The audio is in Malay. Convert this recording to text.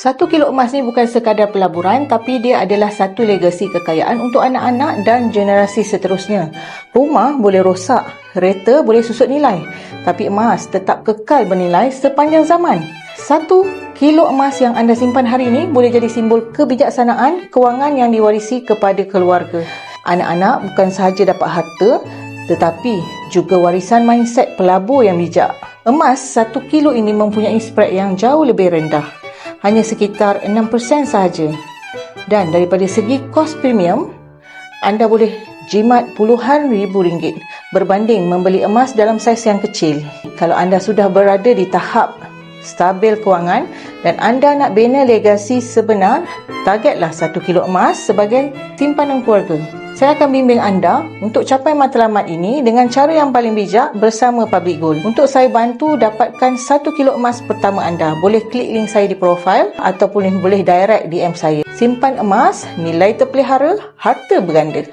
1 kilo emas ni bukan sekadar pelaburan, tapi dia adalah satu legasi kekayaan untuk anak-anak dan generasi seterusnya. Rumah boleh rosak, kereta boleh susut nilai, tapi emas tetap kekal bernilai sepanjang zaman. 1 kilo emas yang anda simpan hari ini boleh jadi simbol kebijaksanaan kewangan yang diwarisi kepada keluarga. Anak-anak bukan sahaja dapat harta, tetapi juga warisan mindset pelabur yang bijak. Emas 1 kilo ini mempunyai spread yang jauh lebih rendah, hanya sekitar 6% sahaja. Dan daripada segi kos premium, anda boleh jimat puluhan ribu ringgit berbanding membeli emas dalam saiz yang kecil. Kalau anda sudah berada di tahap stabil kewangan dan anda nak bina legasi sebenar, targetlah 1 kilo emas sebagai simpanan keluarga. Saya akan bimbing anda untuk capai matlamat ini dengan cara yang paling bijak bersama Public Gold. Untuk saya bantu dapatkan 1 kilo emas pertama anda, boleh klik link saya di profil ataupun boleh direct DM saya. Simpan emas, nilai terpelihara, harta berganda.